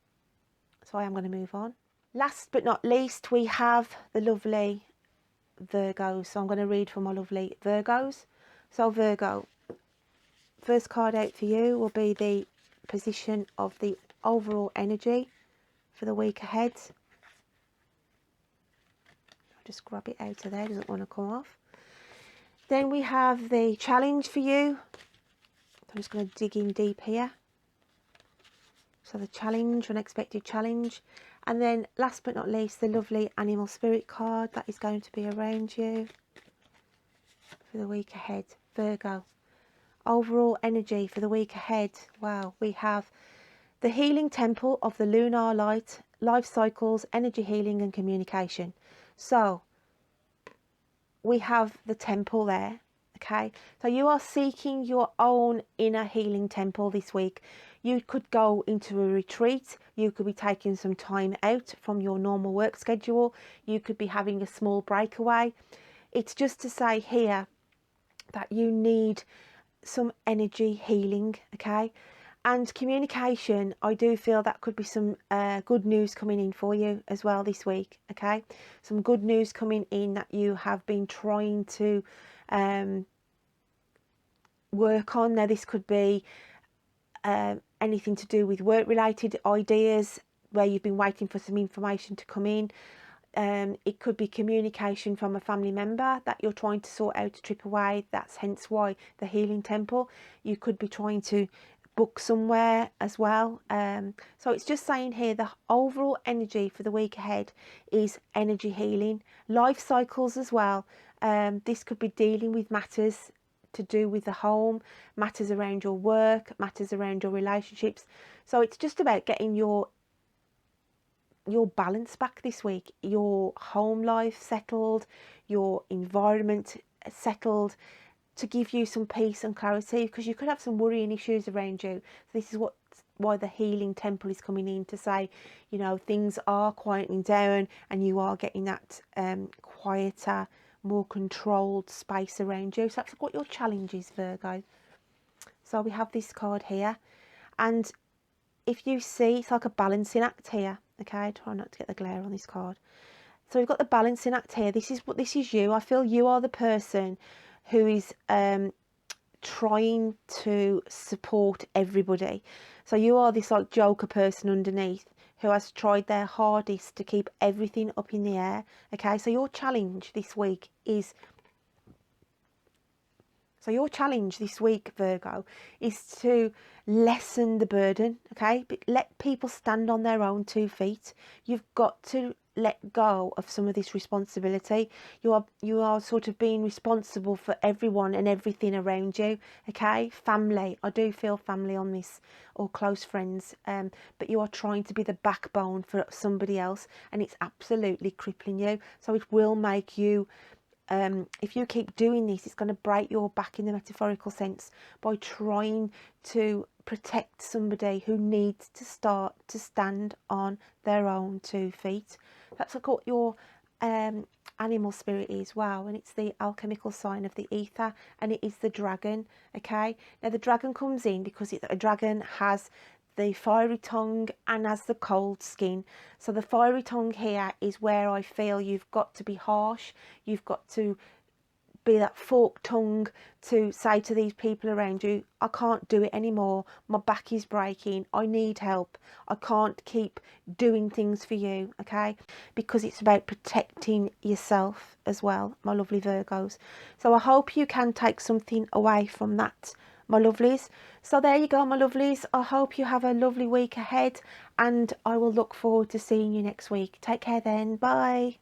So I am going to move on. Last but not least, we have the lovely Virgos. So I'm going to read for my lovely Virgos. So Virgo, first card out for you will be the position of the overall energy for the week ahead. I'll just grab it out of there, it doesn't want to come off. Then we have the challenge for you. I'm just going to dig in deep here. So the challenge, unexpected challenge. And then last but not least, the lovely animal spirit card that is going to be around you for the week ahead. Virgo, overall energy for the week ahead. Wow, we have the healing temple of the lunar light, life cycles, energy healing and communication. So we have the temple there, okay? So you are seeking your own inner healing temple this week. You could go into a retreat, you could be taking some time out from your normal work schedule, you could be having a small breakaway. It's just to say here that you need some energy healing, okay? And communication, I do feel that could be some good news coming in for you as well this week, okay? Some good news coming in that you have been trying to work on. Now this could be anything to do with work related ideas where you've been waiting for some information to come in. It could be communication from a family member that you're trying to sort out a trip away. That's hence why the healing temple. You could be trying to book somewhere as well. So it's just saying here the overall energy for the week ahead is energy healing, life cycles as well. This could be dealing with matters to do with the home, matters around your work, matters around your relationships. So it's just about getting your balance back this week, your home life settled, your environment settled, to give you some peace and clarity, because you could have some worrying issues around you. So this is why the healing temple is coming in, to say, you know, things are quieting down and you are getting that quieter, more controlled space around you. So that's what your challenge is, Virgo. So we have this card here, and if you see, it's like a balancing act here, okay? Try not to get the glare on this card. So we've got the balancing act here. This is you. I feel you are the person who is trying to support everybody. So you are this like joker person underneath who has tried their hardest to keep everything up in the air, okay? So your challenge this week, Virgo, is to lessen the burden, okay? But let people stand on their own 2 feet. You've got to let go of some of this responsibility. You are sort of being responsible for everyone and everything around you. Okay, family, I do feel family on this, or close friends, but you are trying to be the backbone for somebody else, and it's absolutely crippling you. So it will make you, if you keep doing this, it's going to break your back in the metaphorical sense, by trying to protect somebody who needs to start to stand on their own 2 feet. That's like what your animal spirit is. Wow. And it's the alchemical sign of the ether, and it is the dragon. Okay, now the dragon comes in because a dragon has the fiery tongue and has the cold skin. So the fiery tongue here is where I feel you've got to be harsh, you've got to be that forked tongue to say to these people around you, I can't do it anymore, my back is breaking, I need help, I can't keep doing things for you. Okay, because it's about protecting yourself as well, my lovely Virgos. So I hope you can take something away from that, my lovelies. So there you go, my lovelies. I hope you have a lovely week ahead, and I will look forward to seeing you next week. Take care then. Bye.